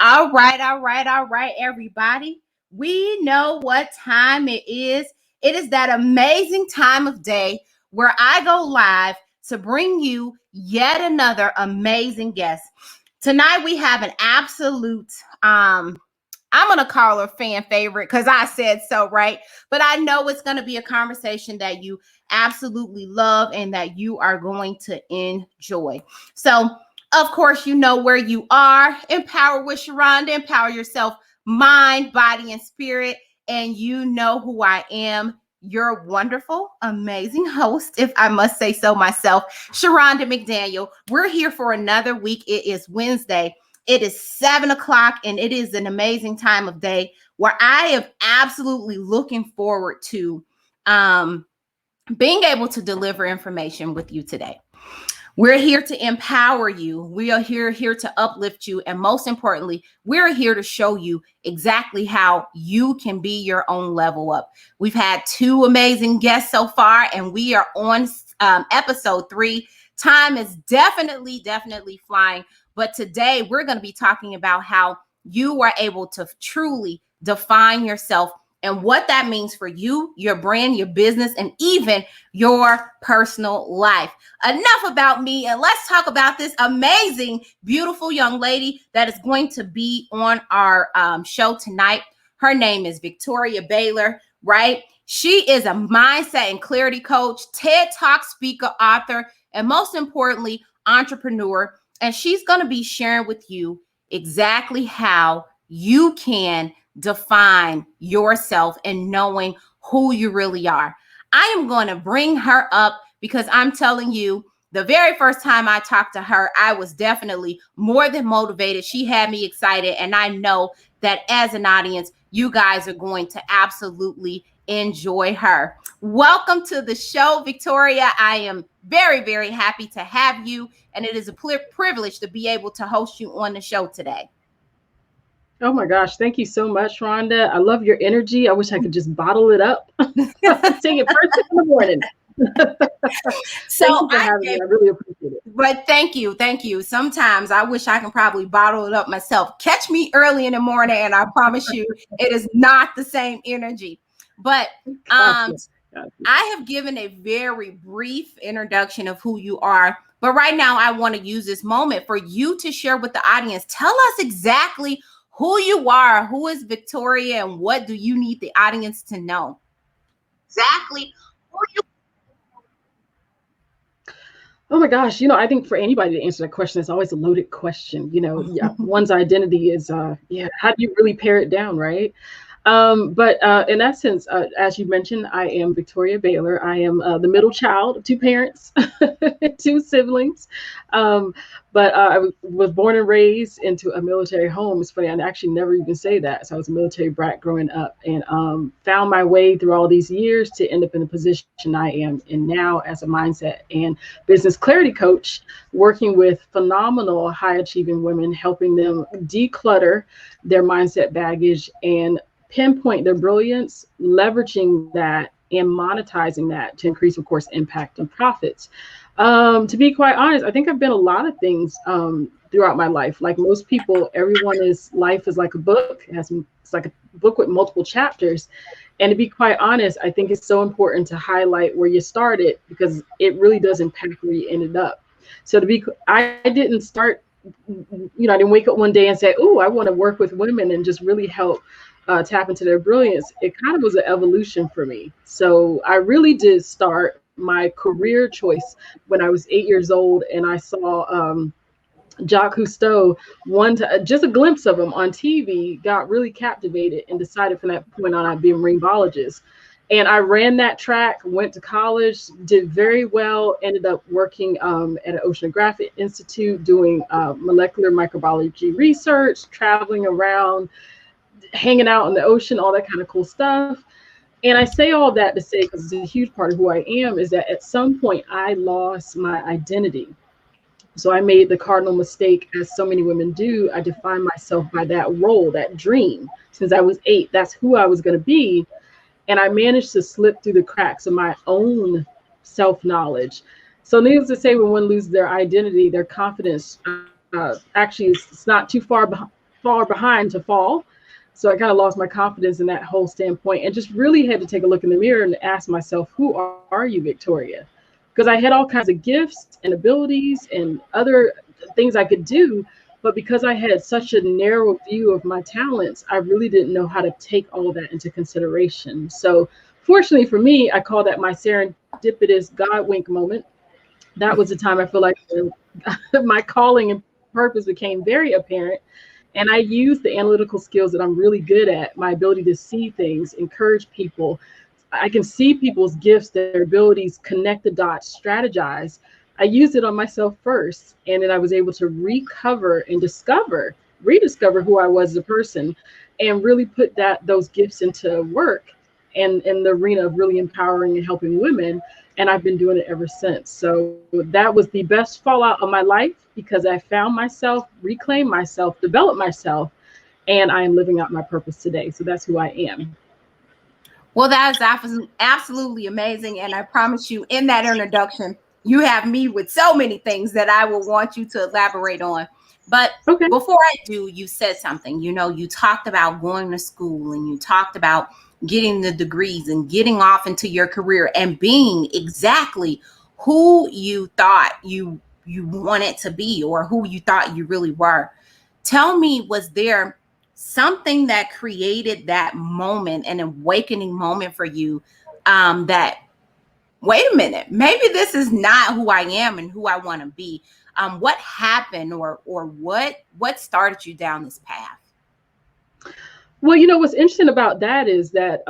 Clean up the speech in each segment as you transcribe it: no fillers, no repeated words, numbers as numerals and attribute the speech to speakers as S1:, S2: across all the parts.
S1: All right, everybody. We know what time it is. It is that amazing time of day where I go live to bring you yet another amazing guest. Tonight we have an absolute I'm going to call her fan favorite because I said so, right? But I know it's going to be a conversation that you absolutely love and that you are going to enjoy. So, of course, you know where you are. Empowered with Shronda. Empower yourself, mind, body, and spirit. And you know who I am. Your wonderful, amazing host, if I must say so myself, Shronda McDaniel. We're here for another week. It is Wednesday. It is 7 o'clock, and it is an amazing time of day where I am absolutely looking forward to being able to deliver information with you today. We're here to empower you. We are here to uplift you. And most importantly, we're here to show you exactly how you can be your own level up. We've had two amazing guests so far, and we are on episode 3. Time is definitely flying. But today we're going to be talking about how you are able to truly define yourself and what that means for you, your brand, your business, and even your personal life. Enough about me, and let's talk about this amazing, beautiful young lady that is going to be on our show tonight. Her name is Victoria Baylor, right? She is a mindset and clarity coach, TEDx speaker, author, and most importantly, entrepreneur. And she's going to be sharing with you exactly how you can define yourself and knowing who you really are. I am going to bring her up because I'm telling you, the very first time I talked to her, I was definitely more than motivated. She had me excited. And I know that as an audience, you guys are going to absolutely enjoy her. Welcome to the show, Victoria. I am very happy to have you. And it is a privilege to be able to host you on the show today.
S2: Oh my gosh, thank you so much, Rhonda. I love your energy. I wish I could just bottle it up. Sing it first thing in the morning.
S1: So
S2: thank you for having me. I really appreciate it.
S1: But thank you. Sometimes I wish I can probably bottle it up myself. Catch me early in the morning, and I promise you, it is not the same energy. But I have given a very brief introduction of who you are. But right now, I want to use this moment for you to share with the audience. Tell us exactly who you are, who is Victoria, and what do you need the audience to know? Exactly who you
S2: Oh my gosh, I think for anybody to answer that question, it's always a loaded question. One's identity is, how do you really pare it down, right? But in essence, as you mentioned, I am Victoria Baylor. I am the middle child of two parents, two siblings. But I was born and raised into a military home. It's funny, I actually never even say that. So I was a military brat growing up, and found my way through all these years to end up in the position I am in now as a mindset and business clarity coach, working with phenomenal high achieving women, helping them declutter their mindset baggage and pinpoint their brilliance, leveraging that and monetizing that to increase, of course, impact and profits. To be quite honest, I think I've been a lot of things throughout my life. Like most people, life is like a book. It's like a book with multiple chapters. And to be quite honest, I think it's so important to highlight where you started because it really does impact where you ended up. So I didn't start, I didn't wake up one day and say, "Oh, I want to work with women and just really help tap into their brilliance." It kind of was an evolution for me. So I really did start my career choice when I was 8 years old, and I saw Jacques Cousteau, just a glimpse of him on TV, got really captivated and decided from that point on I'd be a marine biologist. And I ran that track, went to college, did very well, ended up working at an oceanographic institute, doing molecular microbiology research, traveling around, hanging out in the ocean, all that kind of cool stuff. And I say all that to say, because it's a huge part of who I am, is that at some point I lost my identity. So I made the cardinal mistake, as so many women do. I defined myself by that role, that dream. Since I was 8, that's who I was going to be. And I managed to slip through the cracks of my own self-knowledge. So needless to say, when one loses their identity, their confidence actually it's not too far far behind to fall. So I kind of lost my confidence in that whole standpoint and just really had to take a look in the mirror and ask myself, who are you, Victoria? Because I had all kinds of gifts and abilities and other things I could do. But because I had such a narrow view of my talents, I really didn't know how to take all of that into consideration. So fortunately for me, I call that my serendipitous God wink moment. That was the time I feel like my calling and purpose became very apparent. And I use the analytical skills that I'm really good at, my ability to see things, encourage people. I can see people's gifts, their abilities, connect the dots, strategize. I used it on myself first. And then I was able to recover and rediscover who I was as a person and really put those gifts into work and in the arena of really empowering and helping women. And I've been doing it ever since. So that was the best fallout of my life because I found myself, reclaimed myself, developed myself, and I am living out my purpose today. So that's who I am.
S1: Well, that is absolutely amazing. And I promise you, in that introduction, you have me with so many things that I will want you to elaborate on. But
S2: Okay.
S1: before I do, you said something. You talked about going to school and you talked about getting the degrees and getting off into your career and being exactly who you thought you wanted to be or who you thought you really were. Tell me, was there something that created that moment, an awakening moment for you, that, wait a minute, maybe this is not who I am and who I want to be? What happened or what started you down this path?
S2: Well, what's interesting about that is that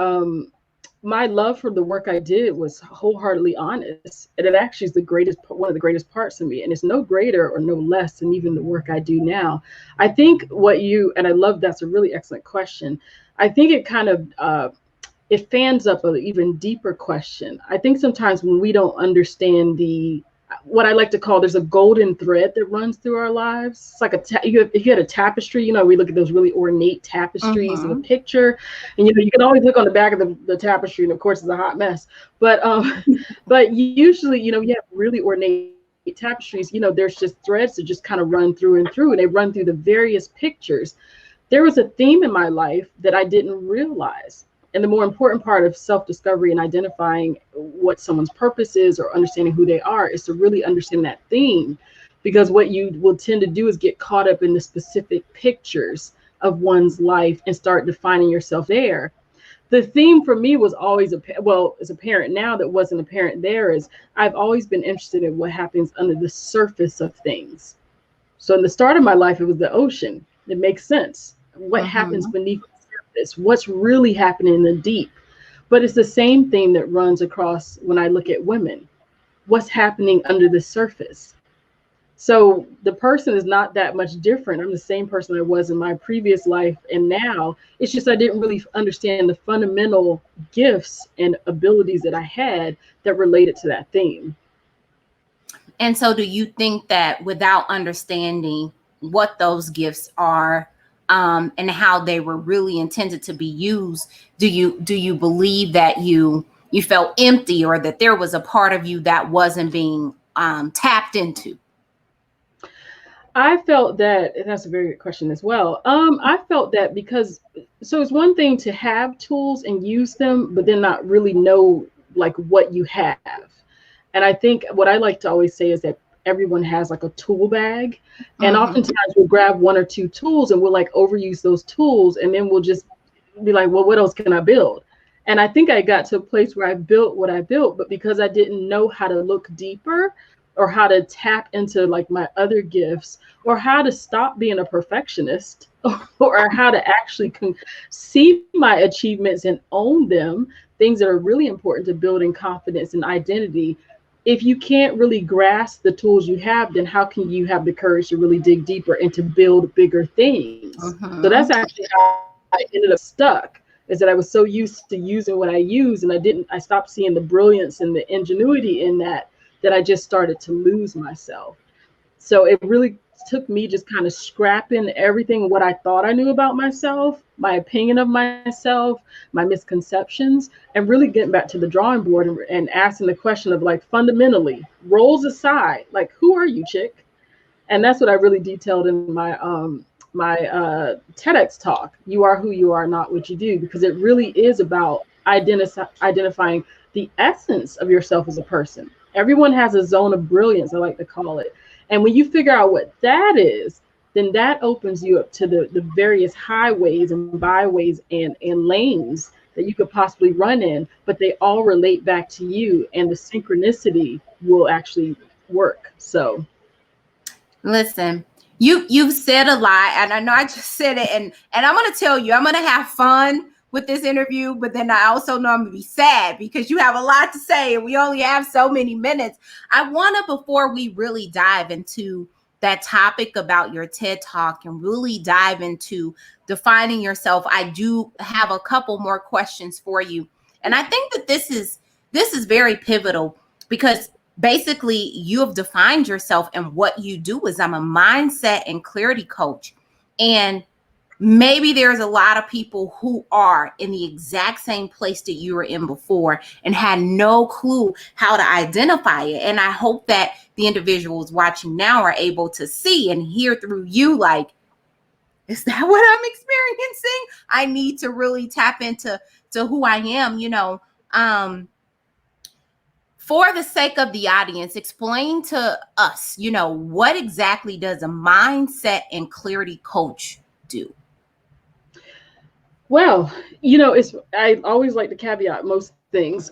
S2: my love for the work I did was wholeheartedly honest. And it actually is one of the greatest parts of me. And it's no greater or no less than even the work I do now. I think and I love that's a really excellent question. I think it kind of, it fans up an even deeper question. I think sometimes when we don't understand what I like to call, there's a golden thread that runs through our lives. It's like if you had a tapestry, we look at those really ornate tapestries of a picture, and you can always look on the back of the tapestry, and of course it's a hot mess. But but usually, you have really ornate tapestries. There's just threads that just kind of run through and through, and they run through the various pictures. There was a theme in my life that I didn't realize. And the more important part of self-discovery and identifying what someone's purpose is or understanding who they are is to really understand that theme. Because what you will tend to do is get caught up in the specific pictures of one's life and start defining yourself there. The theme for me was always, it's apparent now that wasn't apparent there, is I've always been interested in what happens under the surface of things. So in the start of my life, it was the ocean. It makes sense. What happens beneath what's really happening in the deep. But it's the same theme that runs across when I look at women. What's happening under the surface? So the person is not that much different. I'm the same person I was in my previous life and now. It's just I didn't really understand the fundamental gifts and abilities that I had that related to that theme.
S1: And so do you think that without understanding what those gifts are, and how they were really intended to be used, do you believe that you felt empty or that there was a part of you that wasn't being tapped into?
S2: I felt that, and that's a very good question as well. I felt that because, so it's one thing to have tools and use them, but then not really know like what you have. And I think what I like to always say is that everyone has like a tool bag. And oftentimes we'll grab one or two tools and we'll like overuse those tools. And then we'll just be like, well, what else can I build? And I think I got to a place where I built what I built, but because I didn't know how to look deeper or how to tap into like my other gifts or how to stop being a perfectionist or how to actually see my achievements and own them, things that are really important to building confidence and identity. If you can't really grasp the tools you have, then how can you have the courage to really dig deeper and to build bigger things? So that's actually how I ended up stuck, is that I was so used to using what I use and I stopped seeing the brilliance and the ingenuity in that I just started to lose myself. So it really took me just kind of scrapping everything, what I thought I knew about myself, my opinion of myself, my misconceptions, and really getting back to the drawing board and asking the question of like fundamentally, roles aside, like who are you, chick? And that's what I really detailed in my TEDx talk, "You Are Who You Are, Not What You Do," because it really is about identifying the essence of yourself as a person. Everyone has a zone of brilliance, I like to call it. And when you figure out what that is, then that opens you up to the various highways and byways and lanes that you could possibly run in, but they all relate back to you, and the synchronicity will actually work. So
S1: Listen, you've said a lot, and I know I just said it, and I'm gonna tell you, I'm gonna have fun with this interview, but then I also know I'm gonna be sad because you have a lot to say and we only have so many minutes. I wanna, before we really dive into that topic about your TED Talk and really dive into defining yourself, I do have a couple more questions for you. And I think that this is very pivotal because basically you have defined yourself, and what you do is, I'm a mindset and clarity coach. And maybe there's a lot of people who are in the exact same place that you were in before and had no clue how to identify it. And I hope that the individuals watching now are able to see and hear through you, like, is that what I'm experiencing? I need to really tap into who I am, for the sake of the audience, explain to us, what exactly does a mindset and clarity coach do?
S2: well, I always like to caveat most things.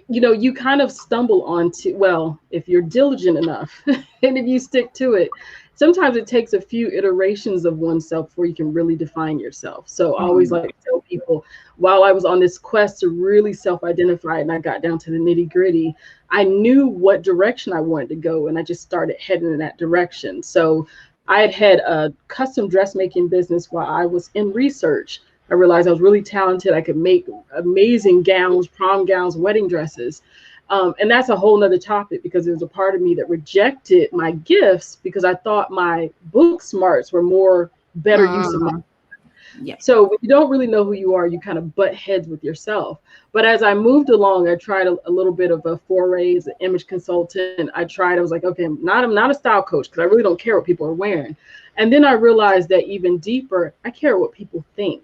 S2: You kind of stumble onto, well, if you're diligent enough and if you stick to it, sometimes it takes a few iterations of oneself before you can really define yourself. So I always like to tell people, while I was on this quest to really self-identify and I got down to the nitty-gritty, I knew what direction I wanted to go, and I just started heading in that direction. So I had a custom dressmaking business while I was in research. I realized I was really talented. I could make amazing gowns, prom gowns, wedding dresses. And that's a whole nother topic, because there was a part of me that rejected my gifts because I thought my book smarts were better use of my.
S1: Yeah.
S2: So when you don't really know who you are, you kind of butt heads with yourself. But as I moved along, I tried a little bit of a foray as an image consultant. I was like, okay, I'm not a style coach because I really don't care what people are wearing. And then I realized that even deeper, I care what people think.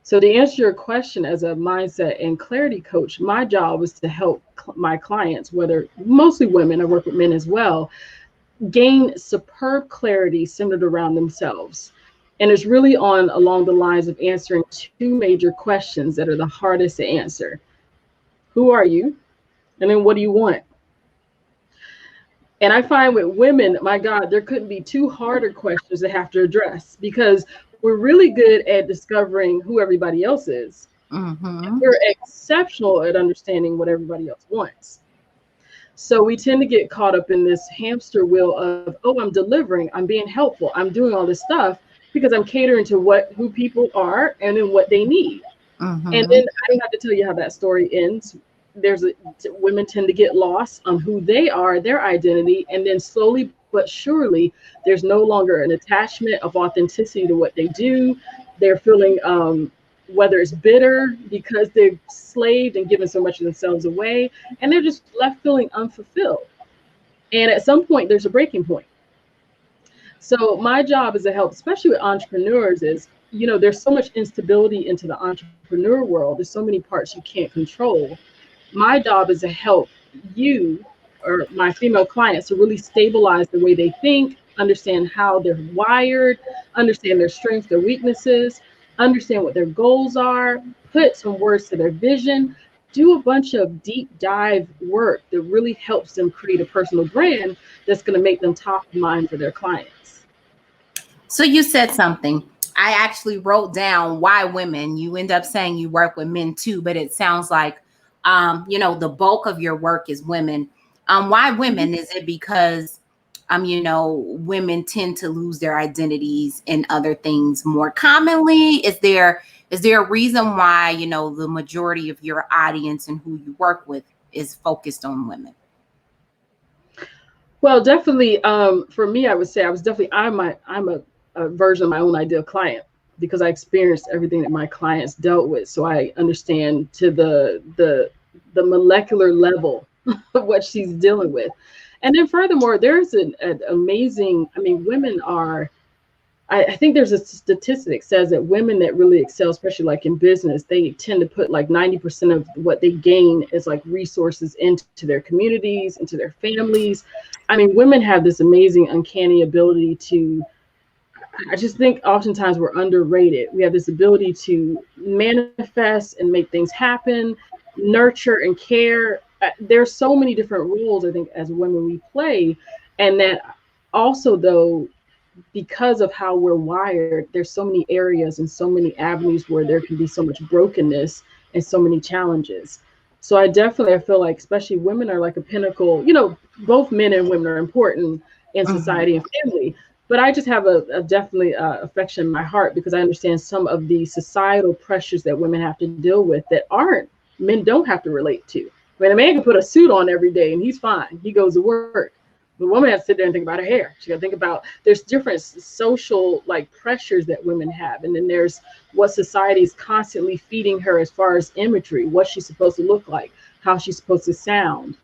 S2: So to answer your question, as a mindset and clarity coach, my job is to help my clients, whether mostly women, I work with men as well, gain superb clarity centered around themselves. And it's really along the lines of answering two major questions that are the hardest to answer. Who are you? And then what do you want? And I find with women, my God, there couldn't be two harder questions to have to address, because we're really good at discovering who everybody else is.
S1: Mm-hmm.
S2: We're exceptional at understanding what everybody else wants. So we tend to get caught up in this hamster wheel of, oh, I'm delivering, I'm being helpful, I'm doing all this stuff because I'm catering to who people are and then what they need.
S1: Mm-hmm.
S2: And then I don't have to tell you how that story ends. Women tend to get lost on who they are, their identity, and then slowly but surely, there's no longer an attachment of authenticity to what they do. They're feeling, whether it's bitter because they've slaved and given so much of themselves away, and they're just left feeling unfulfilled. And at some point, there's a breaking point. So my job is to help, especially with entrepreneurs, is, there's so much instability into the entrepreneur world. There's so many parts you can't control. My job is to help you or my female clients to really stabilize the way they think, understand how they're wired, understand their strengths, their weaknesses, understand what their goals are, put some words to their vision, do a bunch of deep dive work that really helps them create a personal brand that's going to make them top of mind for their clients.
S1: So you said something. I actually wrote down why women. You end up saying you work with men too, but it sounds like, the bulk of your work is women. Why women? Is it because, women tend to lose their identities in other things more commonly? Is there a reason why, the majority of your audience and who you work with is focused on women?
S2: Well, definitely, for me, I would say I'm a version of my own ideal client, because I experienced everything that my clients dealt with. So I understand to the molecular level of what she's dealing with. And then furthermore, there's an amazing, women are, I think there's a statistic says that women that really excel, especially like in business, they tend to put like 90% of what they gain as like resources into their communities, into their families. I mean, women have this amazing, uncanny ability to, I just think oftentimes we're underrated. We have this ability to manifest and make things happen, nurture and care. There's so many different roles I think as women we play, and that also though, because of how we're wired, there's so many areas and so many avenues where there can be so much brokenness and so many challenges. So I feel like especially women are like a pinnacle, both men and women are important in
S1: Mhm.
S2: society and family. But I just have a definitely affection in my heart because I understand some of the societal pressures that women have to deal with that aren't men don't have to relate to. I mean, a man can put a suit on every day and he's fine. He goes to work. The woman has to sit there and think about her hair. She got to think about there's different social like pressures that women have, and then there's what society is constantly feeding her as far as imagery, what she's supposed to look like, how she's supposed to sound.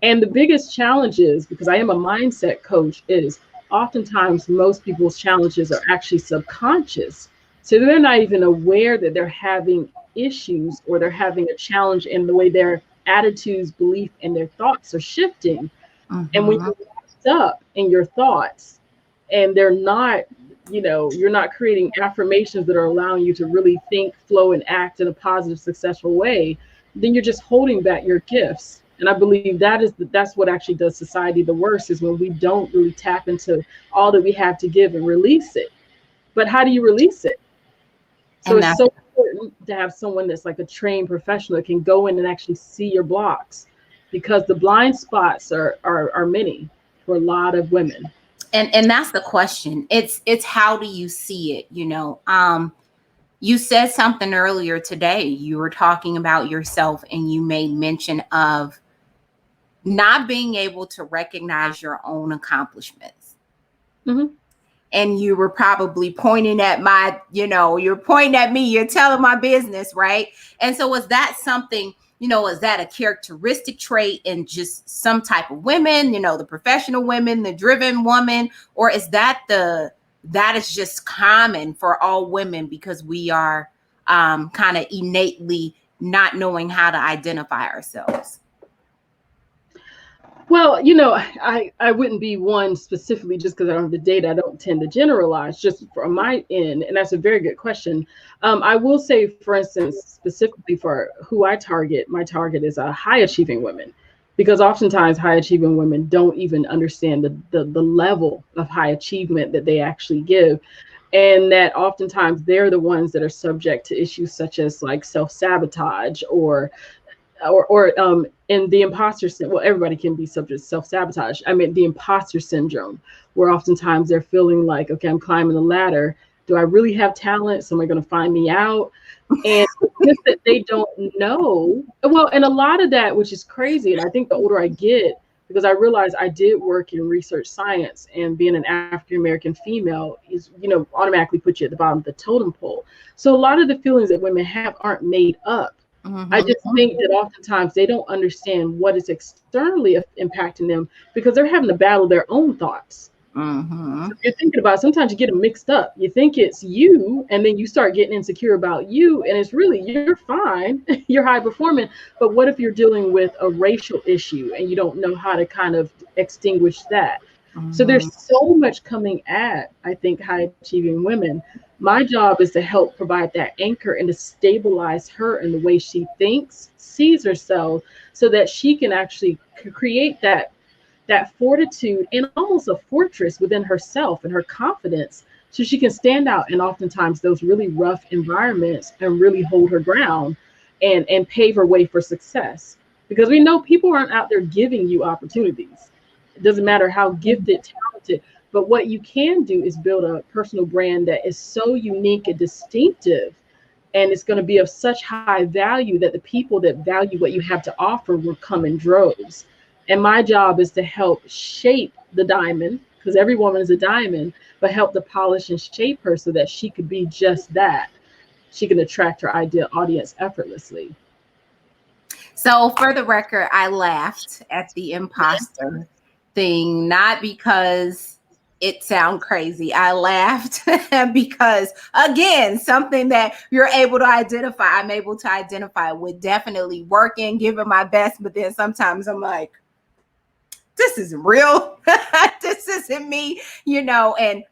S2: And the biggest challenge is, because I am a mindset coach, is oftentimes most people's challenges are actually subconscious. So they're not even aware that they're having issues or they're having a challenge in the way their attitudes, belief, and their thoughts are shifting. And when
S1: Mhm.
S2: you're locked up in your thoughts and they're not, you're not creating affirmations that are allowing you to really think, flow, and act in a positive, successful way, then you're just holding back your gifts. And I believe that's what actually does society the worst is when we don't really tap into all that we have to give and release it. But how do you release it? So
S1: And
S2: it's
S1: that's
S2: so important to have someone that's like a trained professional that can go in and actually see your blocks because the blind spots are many for a lot of women.
S1: and that's the question. It's how do you see it, you know? You said something earlier today. You were talking about yourself and you made mention of not being able to recognize your own accomplishments.
S2: Hmm.
S1: And you were probably pointing at my, you're pointing at me, you're telling my business, right? And so was that something, is that a characteristic trait in just some type of women, the professional women, the driven woman, or is that is just common for all women because we are kind of innately not knowing how to identify ourselves?
S2: Well, I wouldn't be one specifically just because I don't have the data. I don't tend to generalize just from my end. And that's a very good question. I will say, for instance, specifically for who I target, my target is high achieving women because oftentimes high achieving women don't even understand the level of high achievement that they actually give. And that oftentimes they're the ones that are subject to issues such as like self sabotage or in the well, everybody can be subject to self-sabotage. I mean the imposter syndrome, where oftentimes they're feeling like, okay, I'm climbing the ladder, do I really have talent, somebody going to find me out? And it's just that they don't know. Well, and a lot of that, which is crazy, and I think the older I get, because I realized I did work in research science, and being an African American female is, automatically put you at the bottom of the totem pole. So a lot of the feelings that women have aren't made up. I
S1: Mm-hmm.
S2: just think that oftentimes they don't understand what is externally impacting them because they're having to battle their own thoughts.
S1: Mm-hmm.
S2: So if you're thinking about it, sometimes you get them mixed up. You think it's you, and then you start getting insecure about you, and it's really you're fine, you're high performing. But what if you're dealing with a racial issue and you don't know how to kind of extinguish that? So
S1: Mm-hmm.
S2: there's so much coming at, I think, high achieving women. My job is to help provide that anchor and to stabilize her in the way she thinks, sees herself, so that she can actually create that fortitude and almost a fortress within herself and her confidence so she can stand out in oftentimes those really rough environments and really hold her ground and pave her way for success, because we know people aren't out there giving you opportunities. It doesn't matter how gifted, talented, but what you can do is build a personal brand that is so unique and distinctive, and it's going to be of such high value that the people that value what you have to offer will come in droves. And my job is to help shape the diamond, because every woman is a diamond, but help to polish and shape her so that she could be just that. She can attract her ideal audience effortlessly.
S1: So, for the record, I laughed at the imposter thing, not because it sound crazy. I laughed because again, something that you're able to identify, I'm able to identify with definitely working, giving my best, but then sometimes I'm like, this isn't real. This isn't me, and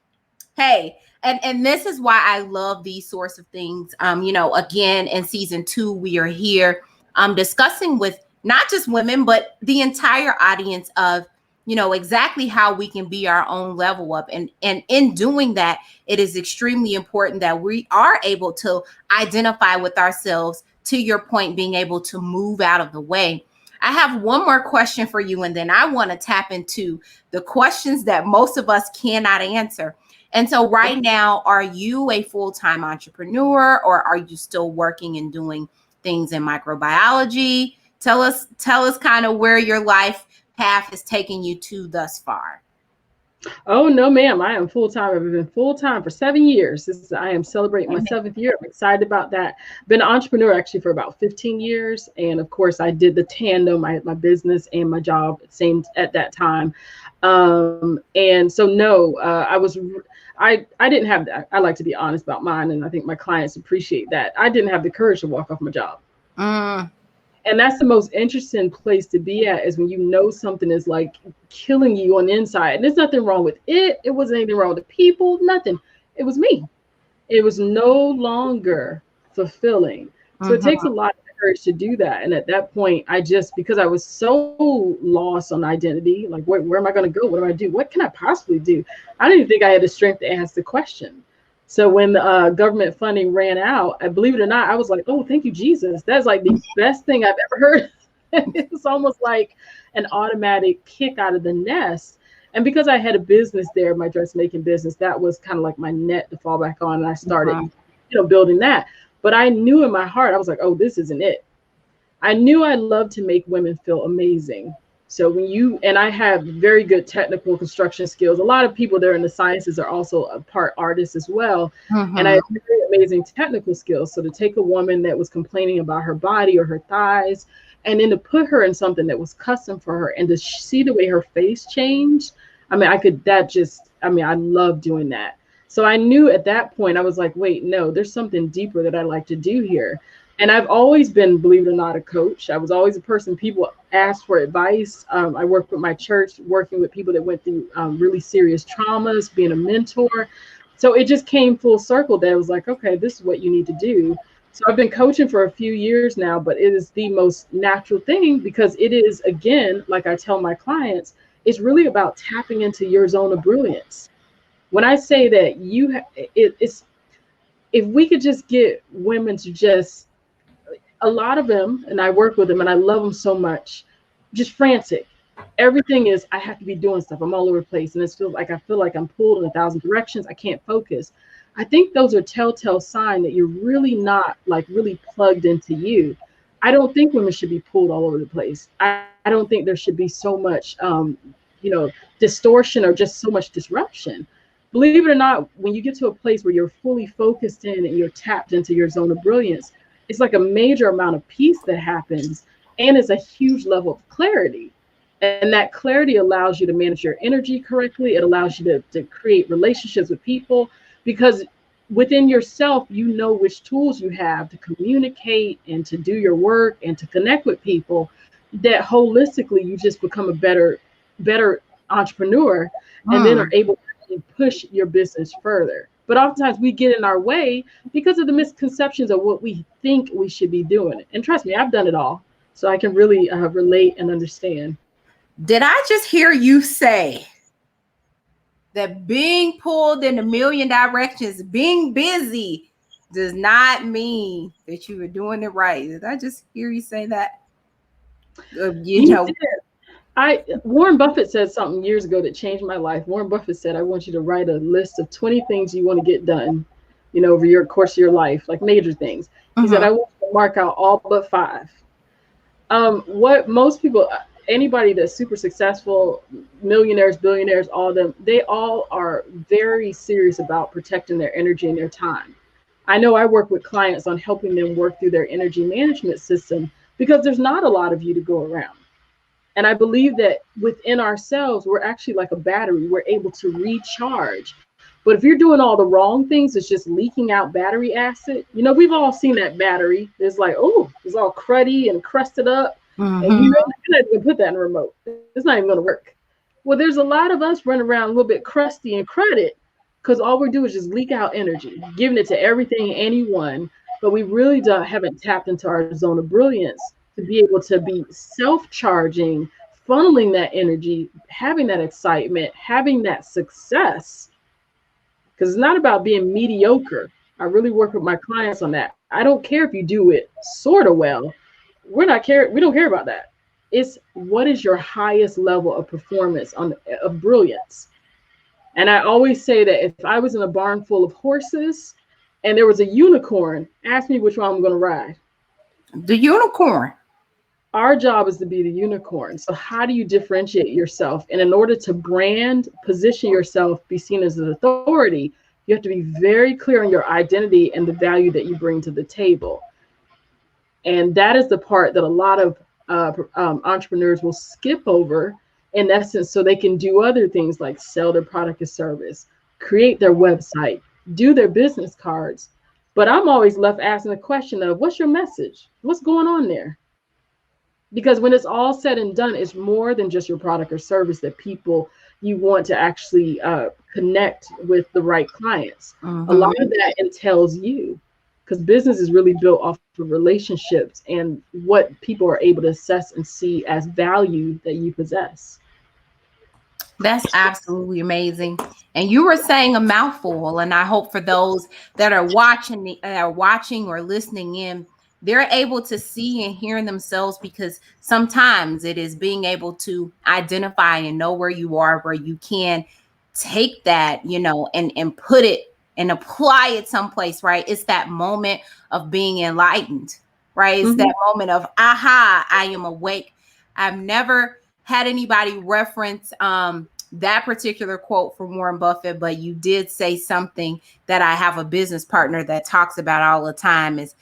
S1: hey, and this is why I love these sorts of things. Again, in season 2, we are here discussing with not just women, but the entire audience of, exactly how we can be our own level up. And in doing that, it is extremely important that we are able to identify with ourselves, to your point, being able to move out of the way. I have one more question for you, and then I want to tap into the questions that most of us cannot answer. And so right now, are you a full-time entrepreneur, or are you still working and doing things in microbiology? Tell us kind of where your life path has taken you to thus far.
S2: Oh no, ma'am. I am full time. I've been full time for 7 years. I am celebrating my 7th year. I'm excited about that. Been an entrepreneur actually for about 15 years, and of course, I did the tandem. I had my business and my job same at that time. And so no, I didn't have that. I like to be honest about mine, and I think my clients appreciate that. I didn't have the courage to walk off my job.
S1: Mm.
S2: And that's the most interesting place to be at, is when you know something is like killing you on the inside. And there's nothing wrong with it. It wasn't anything wrong with the people, nothing. It was me. It was no longer fulfilling. So it takes a lot of courage to do that. And at that point, because I was so lost on identity, like, where am I going to go? What do I do? What can I possibly do? I didn't even think I had the strength to ask the question. So when the government funding ran out, I believe it or not, I was like, oh, thank you, Jesus. That's like the best thing I've ever heard. It's almost like an automatic kick out of the nest. And because I had a business there, my dressmaking business, that was kind of like my net to fall back on. And I started, building that. But I knew in my heart, I was like, oh, this isn't it. I knew I loved to make women feel amazing. So and I have very good technical construction skills. A lot of people there in the sciences are also a part artists as well. And I have very amazing technical skills. So to take a woman that was complaining about her body or her thighs, and then to put her in something that was custom for her, and to see the way her face changed. I love doing that. So I knew at that point, I was like, wait, no, there's something deeper that I like to do here. And I've always been, believe it or not, a coach. I was always a person people asked for advice. I worked with my church, working with people that went through really serious traumas, being a mentor. So it just came full circle that it was like, okay, this is what you need to do. So I've been coaching for a few years now, but it is the most natural thing, because it is, again, like I tell my clients, it's really about tapping into your zone of brilliance. When I say that it's, if we could just get women to just, a lot of them, and I work with them and I love them so much, just frantic. Everything is, I have to be doing stuff. I'm all over the place. And I feel like I'm pulled in 1,000 directions. I can't focus. I think those are telltale sign that you're really not like really plugged into you. I don't think women should be pulled all over the place. I don't think there should be so much, distortion or just so much disruption. Believe it or not, when you get to a place where you're fully focused in and you're tapped into your zone of brilliance, it's like a major amount of peace that happens, and it's a huge level of clarity. And that clarity allows you to manage your energy correctly. It allows you to create relationships with people, because within yourself, you know which tools you have to communicate and to do your work and to connect with people, that holistically you just become a better entrepreneur, and then are able to push your business further. But oftentimes we get in our way because of the misconceptions of what we think we should be doing. And trust me, I've done it all. So I can really relate and understand.
S1: Did I just hear you say that being pulled in a million directions, being busy, does not mean that you were doing it right? Did I just hear you say that?
S2: Did. Warren Buffett said something years ago that changed my life. Warren Buffett said, I want you to write a list of 20 things you want to get done, over your course of your life, like major things. He said, I want you to mark out all but 5. What most people, anybody that's super successful, millionaires, billionaires, all of them, they all are very serious about protecting their energy and their time. I know I work with clients on helping them work through their energy management system, because there's not a lot of you to go around. And I believe that within ourselves, we're actually like a battery. We're able to recharge. But if you're doing all the wrong things, it's just leaking out battery acid. You know, we've all seen that battery. It's like, oh, it's all cruddy and crusted up. And
S1: Mm-hmm.
S2: you're not even put that in the remote. It's not even going to work. Well, there's a lot of us running around a little bit crusty and cruddy because all we do is just leak out energy, giving it to everything, anyone. But we really haven't tapped into our zone of brilliance to be able to be self-charging, funneling that energy, having that excitement, having that success. Because it's not about being mediocre. I really work with my clients on that. I don't care if you do it sort of well. We don't care about that. It's what is your highest level of performance of brilliance. And I always say that if I was in a barn full of horses and there was a unicorn, ask me which one I'm going to ride.
S1: The unicorn.
S2: Our job is to be the unicorn. So how do you differentiate yourself? And in order to brand, position yourself, be seen as an authority, you have to be very clear on your identity and the value that you bring to the table. And that is the part that a lot of entrepreneurs will skip over, in essence, so they can do other things like sell their product or service, create their website, do their business cards. But I'm always left asking the question of, what's your message? What's going on there? Because when it's all said and done, it's more than just your product or service that you want to actually connect with the right clients.
S1: Mm-hmm.
S2: A lot of that entails you, because business is really built off of relationships and what people are able to assess and see as value that you possess.
S1: That's absolutely amazing. And you were saying a mouthful, and I hope for those that are watching or listening in, they're able to see and hear themselves, because sometimes it is being able to identify and know where you are, where you can take that, and put it and apply it someplace, right? It's that moment of being enlightened, right? It's that moment of, aha, I am awake. I've never had anybody reference that particular quote from Warren Buffett, but you did say something that I have a business partner that talks about all the time is,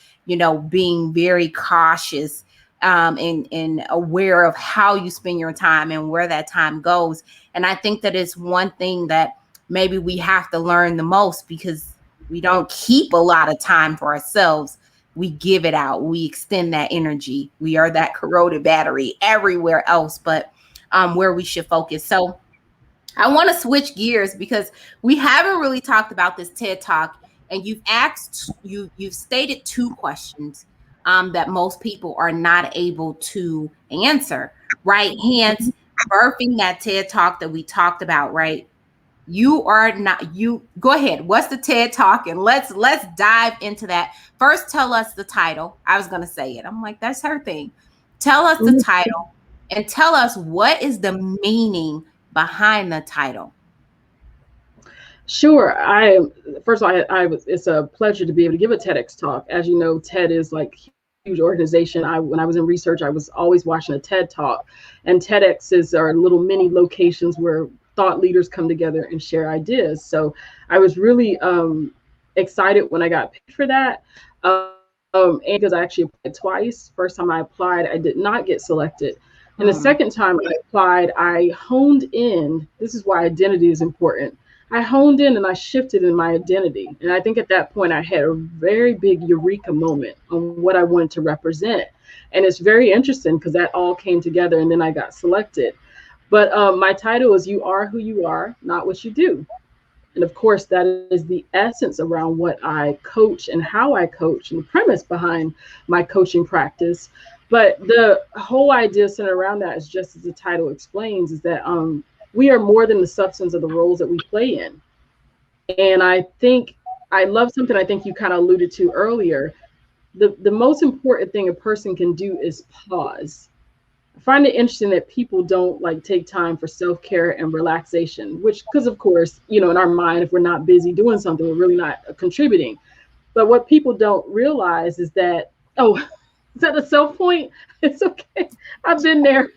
S1: being very cautious and aware of how you spend your time and where that time goes. And I think that it's one thing that maybe we have to learn the most, because we don't keep a lot of time for ourselves. We give it out. We extend that energy. We are that corroded battery everywhere else, but where we should focus. So I want to switch gears, because we haven't really talked about this TED Talk, and you've stated two questions that most people are not able to answer, right? Hence, birthing that TED Talk that we talked about, right? You go ahead. What's the TED Talk? And let's dive into that. First, tell us the title. I was going to say it. I'm like, that's her thing. Tell us the title, and tell us what is the meaning behind the title.
S2: Sure. First of all, it's a pleasure to be able to give a TEDx talk. As you know, TED is like a huge organization. When I was in research, I was always watching a TED talk, and TEDx's are little mini locations where thought leaders come together and share ideas. So I was really excited when I got picked for that. And because I actually applied twice. First time I applied, I did not get selected. And the second time I applied, I honed in. This is why identity is important. I honed in and I shifted in my identity. And I think at that point, I had a very big eureka moment on what I wanted to represent. And it's very interesting because that all came together, and then I got selected. But my title is You Are Who You Are, Not What You Do. And of course, that is the essence around what I coach and how I coach, and the premise behind my coaching practice. But the whole idea centered around that is, just as the title explains, is that we are more than the substance of the roles that we play in. And I think I love something I think you kind of alluded to earlier. The most important thing a person can do is pause. I find it interesting that people don't take time for self-care and relaxation, which, because of course, in our mind, if we're not busy doing something, we're really not contributing. But what people don't realize is that, oh, is that a self point? It's okay. I've been there.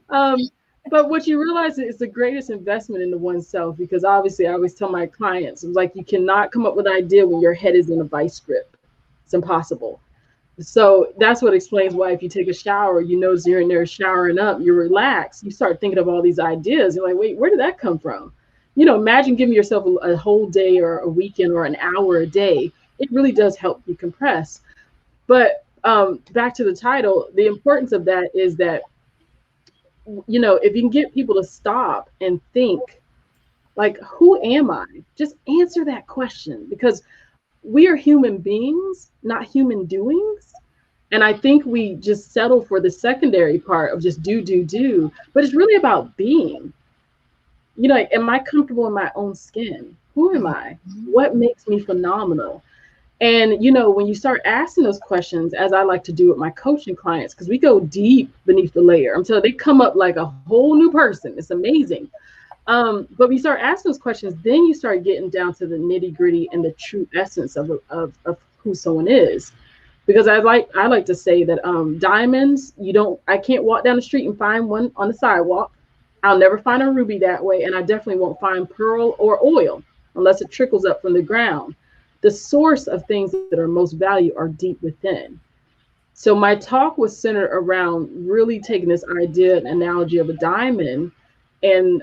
S2: But what you realize is the greatest investment into oneself, because obviously I always tell my clients, I'm like, you cannot come up with an idea when your head is in a vice grip. It's impossible. So that's what explains why if you take a shower, you know, you're in there showering up, you're relaxed, you start thinking of all these ideas. You're like, wait, where did that come from? You know, imagine giving yourself a whole day or a weekend or an hour a day. It really does help you compress. But back to the title, the importance of that is that, you know, if you can get people to stop and think, like, who am I? Just answer that question, because we are human beings, not human doings. And I think we just settle for the secondary part of just do. But it's really about being. You know, like, am I comfortable in my own skin? Who am I?
S1: Mhm.
S2: What makes me phenomenal? And, you know, when you start asking those questions, as I like to do with my coaching clients, because we go deep beneath the layer, I'm telling you, they come up like a whole new person. It's amazing. But we start asking those questions, then you start getting down to the nitty gritty and the true essence of who someone is. Because I like to say that diamonds, I can't walk down the street and find one on the sidewalk. I'll never find a ruby that way, and I definitely won't find pearl or oil unless it trickles up from the ground. The source of things that are most valued are deep within. So my talk was centered around really taking this idea and analogy of a diamond and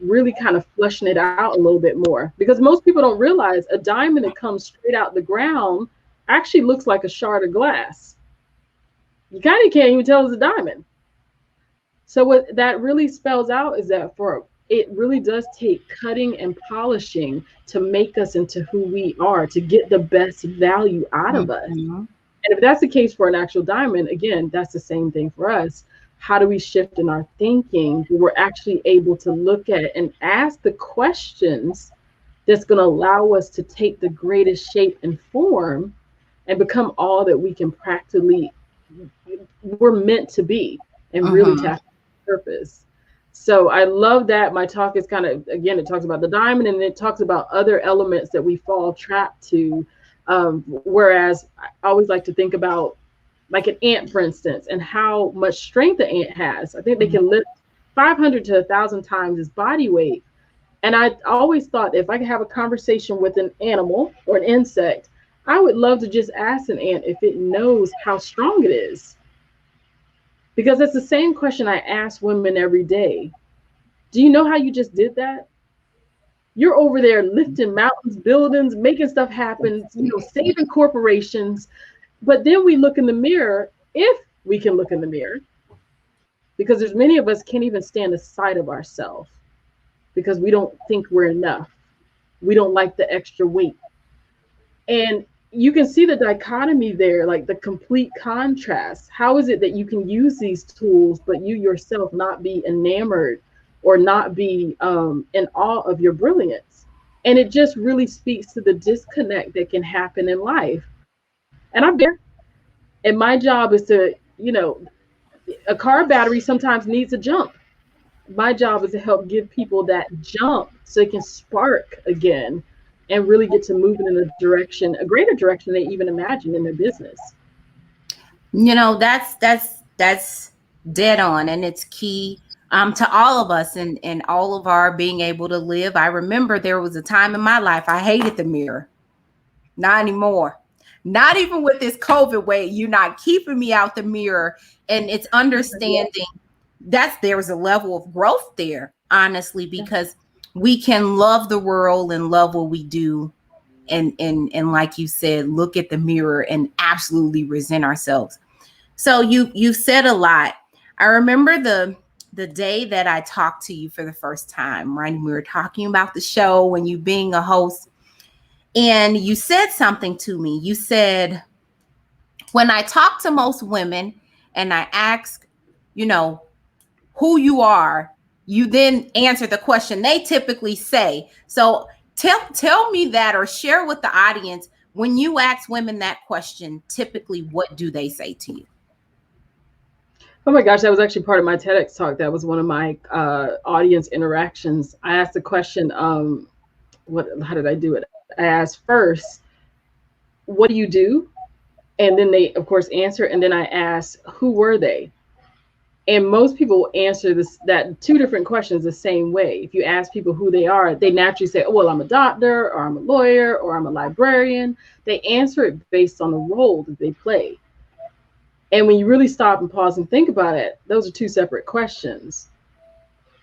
S2: really kind of fleshing it out a little bit more, because most people don't realize a diamond that comes straight out the ground actually looks like a shard of glass. You kind of can't even tell it's a diamond. So what that really spells out is that for it really does take cutting and polishing to make us into who we are, to get the best value out of us.
S1: Mhm.
S2: And if that's the case for an actual diamond, again, that's the same thing for us. How do we shift in our thinking where we're actually able to look at and ask the questions that's going to allow us to take the greatest shape and form and become all that we can practically, we're meant to be, and really
S1: Mhm.
S2: tap purpose. So I love that my talk is kind of, again, it talks about the diamond and it talks about other elements that we fall trapped to. Whereas I always like to think about like an ant, for instance, and how much strength the ant has. I think they can lift 500 to 1,000 times its body weight. And I always thought if I could have a conversation with an animal or an insect, I would love to just ask an ant if it knows how strong it is. Because it's the same question I ask women every day. Do you know how you just did that? You're over there lifting mountains, buildings, making stuff happen, you know, saving corporations. But then we look in the mirror, if we can look in the mirror, because there's many of us can't even stand the sight of ourselves because we don't think we're enough. We don't like the extra weight. And you can see the dichotomy there, like the complete contrast. How is it that you can use these tools, but you yourself not be enamored or not be in awe of your brilliance? And it just really speaks to the disconnect that can happen in life. And I've been there. And my job is to, you know, a car battery sometimes needs a jump. My job is to help give people that jump so they can spark again and really get to moving in a greater direction they even imagined in their business.
S1: You know, that's dead on, and it's key to all of us and all of our being able to live. I remember there was a time in my life I hated the mirror. Not anymore. Not even with this COVID way. You're not keeping me out the mirror. And it's
S2: Yeah,
S1: understanding that's there's a level of growth there, honestly,
S2: yeah.
S1: because we can love the world and love what we do. And like you said, look at the mirror and absolutely resent ourselves. So you said a lot. I remember the day that I talked to you for the first time, right? We were talking about the show and you being a host, and you said something to me. You said, when I talk to most women and I ask, you know, who you are, you then answer the question they typically say. So tell me that, or share with the audience, when you ask women that question, typically what do they say to you?
S2: Oh my gosh, that was actually part of my TEDx talk. That was one of my audience interactions. I asked the question, how did I do it? I asked first, what do you do? And then they, of course, answer. And then I asked, who were they? And most people answer this that two different questions the same way. If you ask people who they are, they naturally say, oh, well, I'm a doctor, or I'm a lawyer, or I'm a librarian. They answer it based on the role that they play. And when you really stop and pause and think about it, those are two separate questions.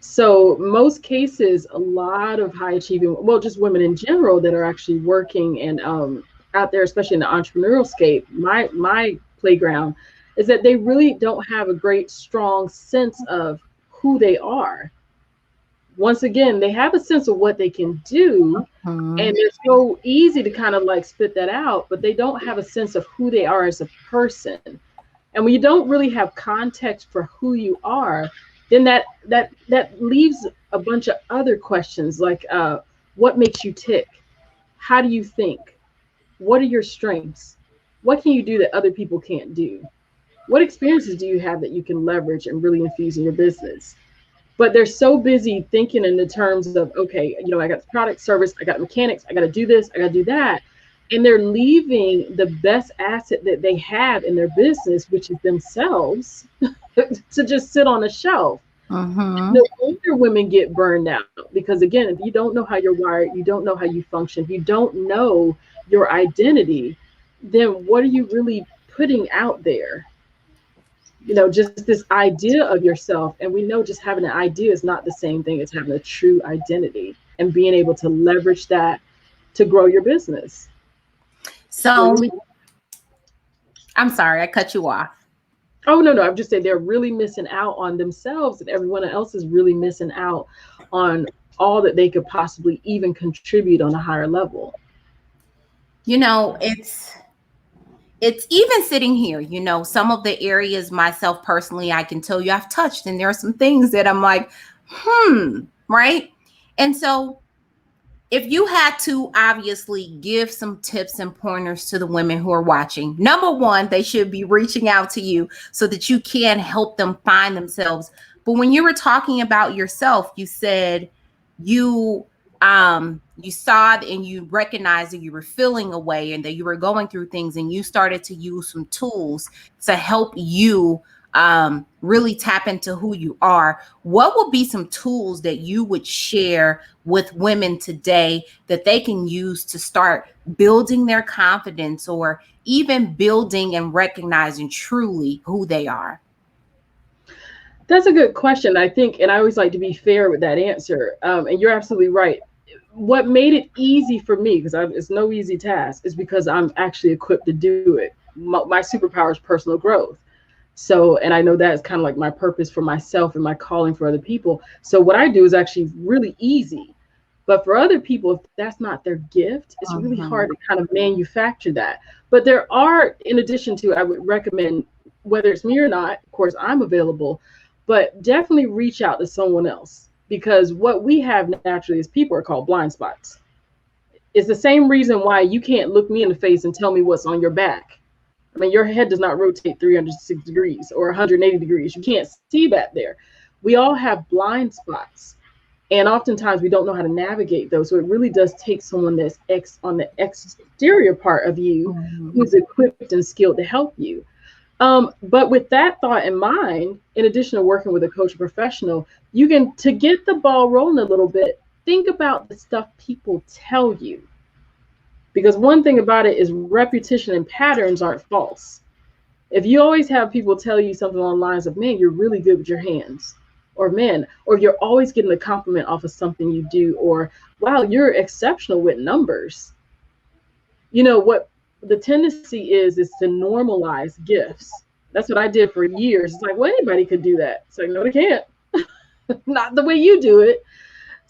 S2: So most cases, a lot of high achieving, well, just women in general that are actually working and out there, especially in the entrepreneurial scape, my playground, is that they really don't have a great, strong sense of who they are. Once again, they have a sense of what they can do, and it's so easy to kind of like spit that out, but they don't have a sense of who they are as a person. And when you don't really have context for who you are, then that leaves a bunch of other questions like what makes you tick? How do you think? What are your strengths? What can you do that other people can't do? What experiences do you have that you can leverage and really infuse in your business? But they're so busy thinking in the terms of, okay, I got the product, service, I got mechanics, I got to do this, I got to do that. And they're leaving the best asset that they have in their business, which is themselves, to just sit on a shelf. No wonder women get burned out, because again, if you don't know how you're wired, you don't know how you function, if you don't know your identity, then what are you really putting out there? Just this idea of yourself. And we know just having an idea is not the same thing as having a true identity and being able to leverage that to grow your business.
S1: So I'm sorry, I cut you off.
S2: Oh, no, I'm just saying they're really missing out on themselves, and everyone else is really missing out on all that they could possibly even contribute on a higher level.
S1: It's even sitting here, some of the areas myself personally, I can tell you I've touched, and there are some things that I'm like, right? And so if you had to obviously give some tips and pointers to the women who are watching, number one, they should be reaching out to you so that you can help them find themselves. But when you were talking about yourself, you said you saw and you recognized that you were feeling a way and that you were going through things, and you started to use some tools to help you really tap into who you are. What would be some tools that you would share with women today that they can use to start building their confidence, or even building and recognizing truly who they are?
S2: That's a good question, I think, and I always like to be fair with that answer. And you're absolutely right. What made it easy for me, because it's no easy task, is because I'm actually equipped to do it. My superpower is personal growth. So, and I know that is kind of like my purpose for myself and my calling for other people. So what I do is actually really easy. But for other people, if that's not their gift, it's really hard to kind of manufacture that. But there are, in addition to, I would recommend, whether it's me or not, of course, I'm available, but definitely reach out to someone else, because what we have naturally as people are called blind spots. It's the same reason why you can't look me in the face and tell me what's on your back. I mean, your head does not rotate 360 degrees or 180 degrees. You can't see back there. We all have blind spots. And oftentimes we don't know how to navigate those. So it really does take someone that's on the exterior part of you who's equipped and skilled to help you. But with that thought in mind, in addition to working with a coach professional, you can, to get the ball rolling a little bit, think about the stuff people tell you. Because one thing about it is repetition and patterns aren't false. If you always have people tell you something along the lines of, man, you're really good with your hands, or man, or you're always getting a compliment off of something you do, or wow, you're exceptional with numbers. What the tendency is to normalize gifts. That's what I did for years. It's like, well, anybody could do that. It's like, no, they can't. Not the way you do it.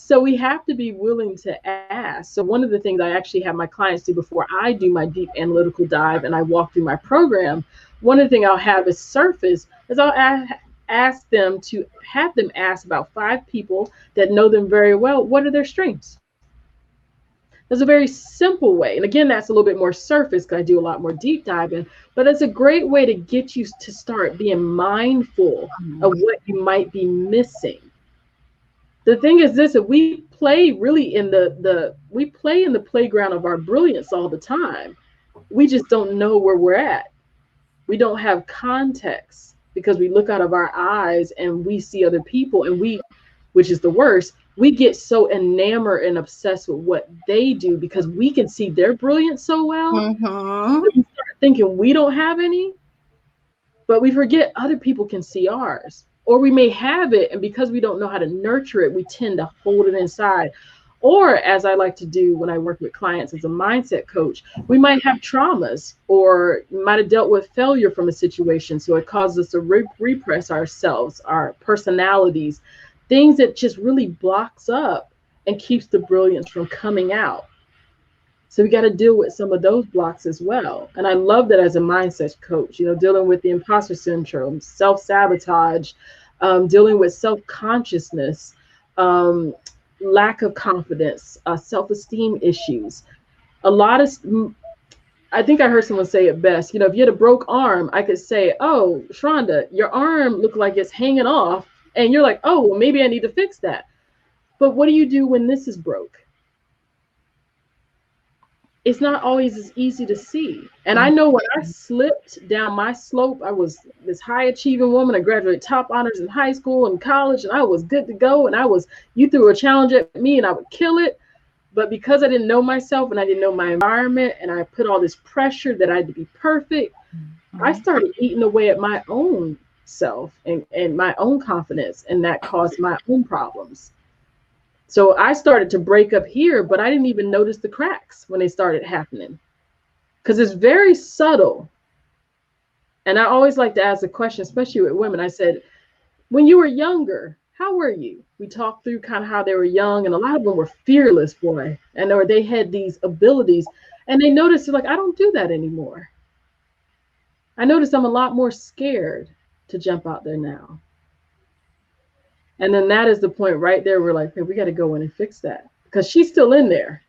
S2: So we have to be willing to ask. So one of the things I actually have my clients do before I do my deep analytical dive and I walk through my program, one of the things I'll have as surface is I'll ask them to have them ask about 5 people that know them very well, what are their strengths? That's a very simple way. And again, that's a little bit more surface because I do a lot more deep diving, but it's a great way to get you to start being mindful of what you might be missing. The thing is this, if we play really in we play in the playground of our brilliance all the time. We just don't know where we're at. We don't have context because we look out of our eyes and we see other people, and which is the worst, we get so enamored and obsessed with what they do because we can see their brilliance so well. We start thinking we don't have any. but we forget other people can see ours. Or we may have it, and because we don't know how to nurture it, we tend to hold it inside. Or, as I like to do when I work with clients as a mindset coach, we might have traumas or might have dealt with failure from a situation. So it causes us to repress ourselves, our personalities, things that just really blocks up and keeps the brilliance from coming out. So we got to deal with some of those blocks as well. And I love that as a mindset coach, dealing with the imposter syndrome, self-sabotage, dealing with self-consciousness, lack of confidence, self-esteem issues. I think I heard someone say it best. If you had a broke arm, I could say, oh, Shronda, your arm looked like it's hanging off. And you're like, oh, well, maybe I need to fix that. But what do you do when this is broke? It's not always as easy to see. And I know when I slipped down my slope, I was this high achieving woman. I graduated top honors in high school and college, and I was good to go. And you threw a challenge at me and I would kill it. But because I didn't know myself and I didn't know my environment, and I put all this pressure that I had to be perfect, I started eating away at my own self and my own confidence. And that caused my own problems. So I started to break up here, but I didn't even notice the cracks when they started happening, because it's very subtle. And I always like to ask a question, especially with women. I said, when you were younger, how were you? We talked through kind of how they were young, and a lot of them were fearless, boy. And or they had these abilities, and they noticed, they're like, I don't do that anymore. I noticed I'm a lot more scared to jump out there now. And then that is the point right there. We're like, hey, we got to go in and fix that, because she's still in there.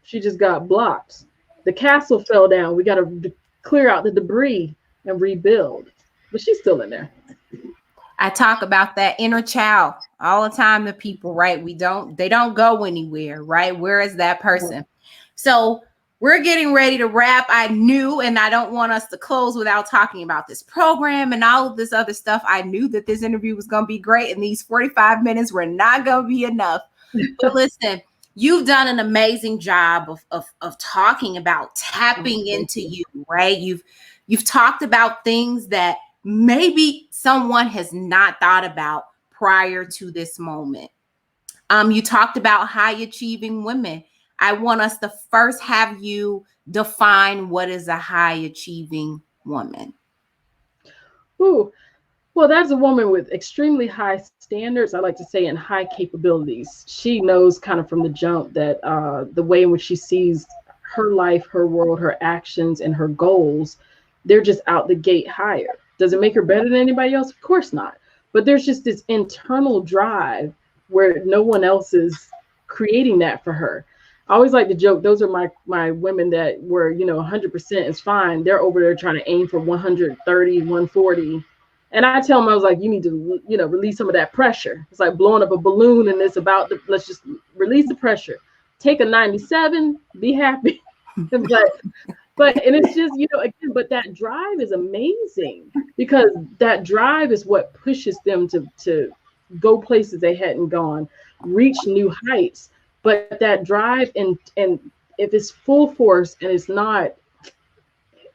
S2: She just got blocked. The castle fell down. We got to clear out the debris and rebuild. But she's still in there.
S1: I talk about that inner child all the time to people, right? They don't go anywhere, right? Where is that person? So we're getting ready to wrap. I knew, and I don't want us to close without talking about this program and all of this other stuff. I knew that this interview was going to be great, and these 45 minutes were not going to be enough. But listen, you've done an amazing job of talking about tapping into you, right? You've talked about things that maybe someone has not thought about prior to this moment. You talked about high achieving women. I want us to first have you define what is a high achieving woman.
S2: Ooh, well, that's a woman with extremely high standards. I like to say, and high capabilities. She knows kind of from the jump that the way in which she sees her life, her world, her actions, and her goals, they're just out the gate higher. Does it make her better than anybody else? Of course not. But there's just this internal drive where no one else is creating that for her. I always like to joke, those are my women that were, 100% is fine. They're over there trying to aim for 130, 140. And I tell them, I was like, you need to, release some of that pressure. It's like blowing up a balloon, and it's about let's just release the pressure. Take a 97, be happy. But and it's just, again, but that drive is amazing, because that drive is what pushes them to go places they hadn't gone, reach new heights. But that drive, and if it's full force and it's not,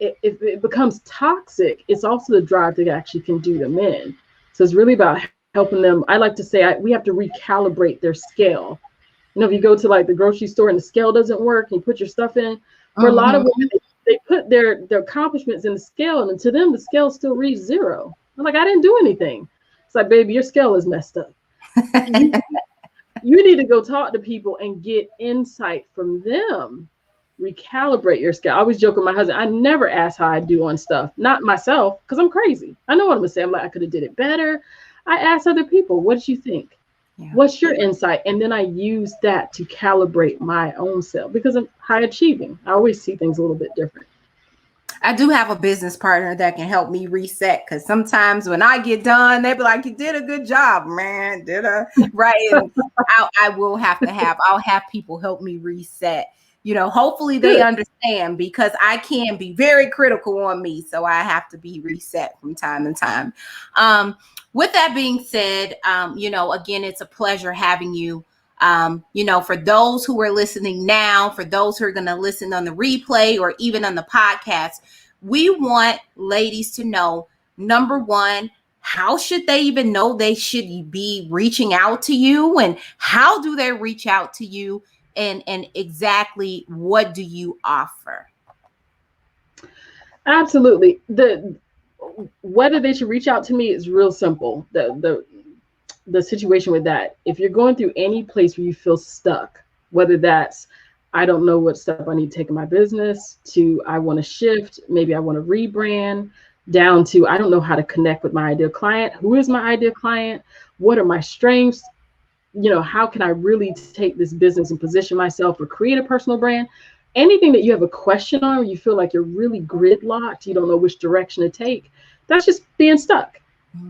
S2: if it becomes toxic, it's also the drive that actually can do them in. So it's really about helping them. I like to say we have to recalibrate their scale. If you go to like the grocery store and the scale doesn't work, and you put your stuff in, for a lot of women, they put their accomplishments in the scale, and to them, the scale still reads 0. I'm like, I didn't do anything. It's like, baby, your scale is messed up. You need to go talk to people and get insight from them. Recalibrate your scale. I always joke with my husband, I never ask how I do on stuff. Not myself, because I'm crazy. I know what I'm going to say. I'm like, I could have did it better. I ask other people, what did you think? Yeah. What's your insight? And then I use that to calibrate my own self, because I'm high achieving. I always see things a little bit different.
S1: I do have a business partner that can help me reset, because sometimes when I get done, they be like, you did a good job, man. Did I? Right. And I'll have people help me reset. Hopefully they understand, because I can be very critical on me. So I have to be reset from time to time. With that being said, again, it's a pleasure having you. For those who are listening now, for those who are going to listen on the replay or even on the podcast, We want ladies to know, number one, how should they even know they should be reaching out to you, and how do they reach out to you, and exactly what do you offer?
S2: Absolutely. The whether they should reach out to me is real simple. The situation with that, if you're going through any place where you feel stuck, whether that's I don't know what step I need to take in my business, to I want to shift, maybe I want to rebrand, down to I don't know how to connect with my ideal client. Who is my ideal client? What are my strengths? How can I really take this business and position myself or create a personal brand? Anything that you have a question on, or you feel like you're really gridlocked, you don't know which direction to take, that's just being stuck.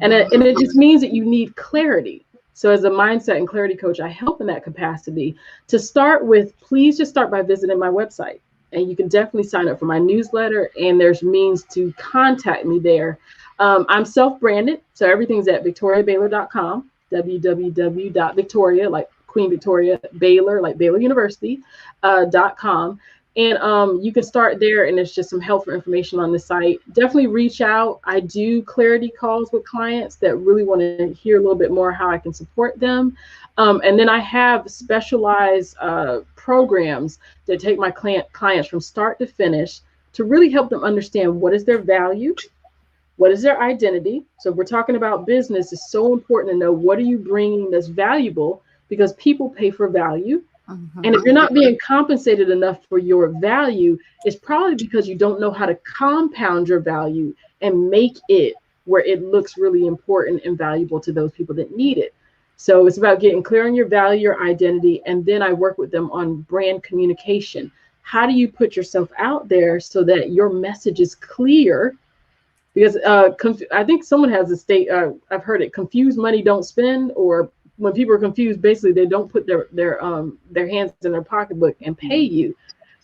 S2: And it just means that you need clarity. So as a mindset and clarity coach, I help in that capacity. To start with, please just start by visiting my website. And you can definitely sign up for my newsletter, and there's means to contact me there. I'm self-branded, so everything's at victoriabaylor.com, www.victoria, like Queen Victoria, Baylor, like Baylor University, .com. And you can start there, and there's just some helpful information on the site. Definitely reach out. I do clarity calls with clients that really want to hear a little bit more how I can support them. And then I have specialized programs that take my clients from start to finish to really help them understand what is their value, what is their identity. So if we're talking about business, it's so important to know what are you bringing that's valuable, because people pay for value. And if you're not being compensated enough for your value, it's probably because you don't know how to compound your value and make it where it looks really important and valuable to those people that need it. So it's about getting clear on your value, your identity, and then I work with them on brand communication. How do you put yourself out there so that your message is clear? Because I think someone has a state, I've heard it, confused money don't spend, or when people are confused, basically they don't put their hands in their pocketbook and pay you.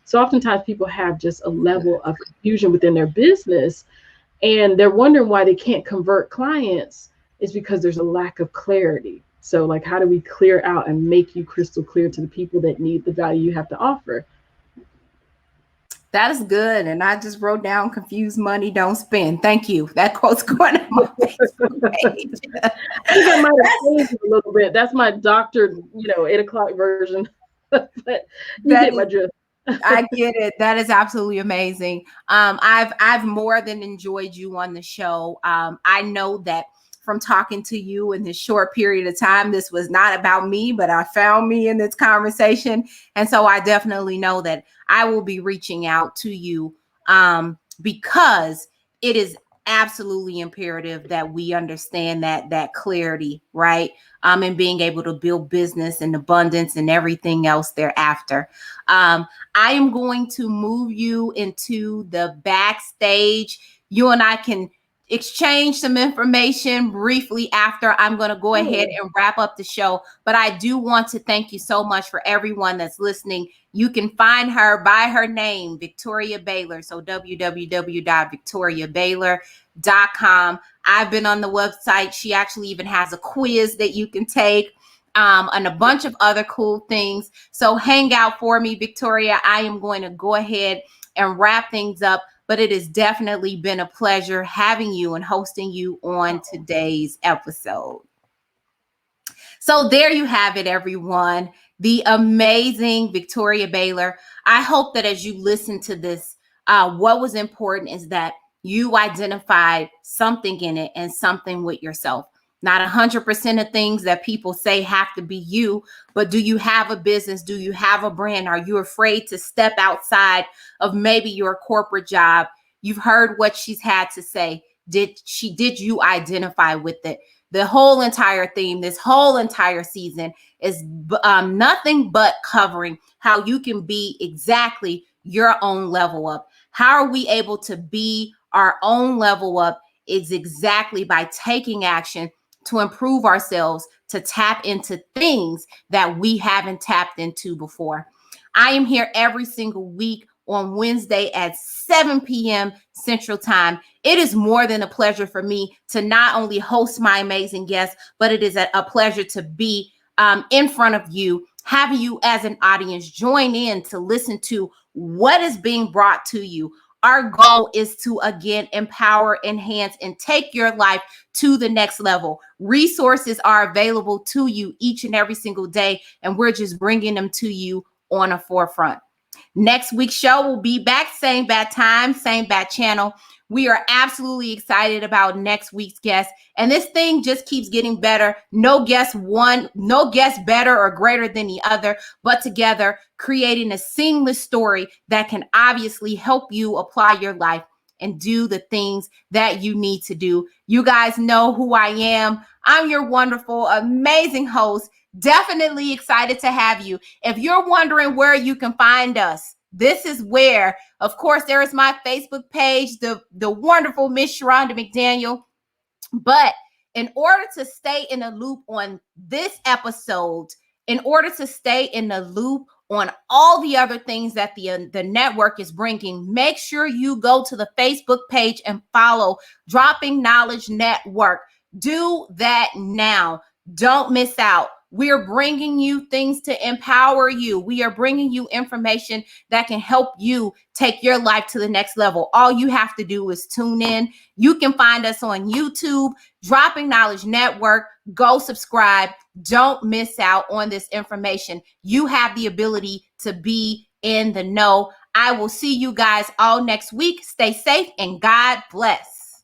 S2: So oftentimes people have just a level of confusion within their business, and they're wondering why they can't convert clients. Is because there's a lack of clarity. So like, how do we clear out and make you crystal clear to the people that need the value you have to offer?
S1: That is good. And I just wrote down confused money don't spend. Thank you. That quote's going on my Facebook page.
S2: I think I might have changed it a little bit. That's my doctored, 8 o'clock version. But you get my drift.
S1: I get it. That is absolutely amazing. I've more than enjoyed you on the show. I know that from talking to you in this short period of time, this was not about me, but I found me in this conversation. And so I definitely know that I will be reaching out to you because it is absolutely imperative that we understand that clarity, right? And being able to build business and abundance and everything else thereafter. I am going to move you into the backstage. You and I can exchange some information briefly after. I'm going to go ahead and wrap up the show, but I do want to thank you so much for everyone that's listening. You can find her by her name, Victoria Baylor. So www.victoriabaylor.com. I've been on the website. She actually even has a quiz that you can take, and a bunch of other cool things. So hang out for me, Victoria. I am going to go ahead and wrap things up. But it has definitely been a pleasure having you and hosting you on today's episode. So there you have it, everyone. The amazing Victoria Baylor. I hope that as you listen to this, what was important is that you identified something in it and something with yourself. Not 100% of things that people say have to be you, but do you have a business? Do you have a brand? Are you afraid to step outside of maybe your corporate job? You've heard what she's had to say. Did you identify with it? The whole entire theme, this whole entire season is nothing but covering how you can be exactly your own level up. How are we able to be our own level up? Is exactly by taking action to improve ourselves, to tap into things that we haven't tapped into before. I am here every single week on Wednesday at 7 p.m. Central Time. It is more than a pleasure for me to not only host my amazing guests, but it is a pleasure to be in front of you, having you as an audience join in to listen to what is being brought to you. Our goal is to, again, empower, enhance, and take your life to the next level. Resources are available to you each and every single day, and we're just bringing them to you on a forefront. Next week's show will be back, same bad time, same bad channel. We are absolutely excited about next week's guest, and this thing just keeps getting better. No guest better or greater than the other, but together creating a seamless story that can obviously help you apply your life and do the things that you need to do. You guys know who I am. I'm your wonderful, amazing host. Definitely excited to have you. If you're wondering where you can find us, this is where. Of course, there is my Facebook page, the wonderful Miss Shronda McDaniel. But in order to stay in the loop on this episode, in order to stay in the loop on all the other things that the network is bringing, make sure you go to the Facebook page and follow Dropping Knowledge Network. Do that now. Don't miss out. We're bringing you things to empower you. We are bringing you information that can help you take your life to the next level. All you have to do is tune in. You can find us on YouTube, Dropping Knowledge Network. Go subscribe. Don't miss out on this information. You have the ability to be in the know. I will see you guys all next week. Stay safe and God bless.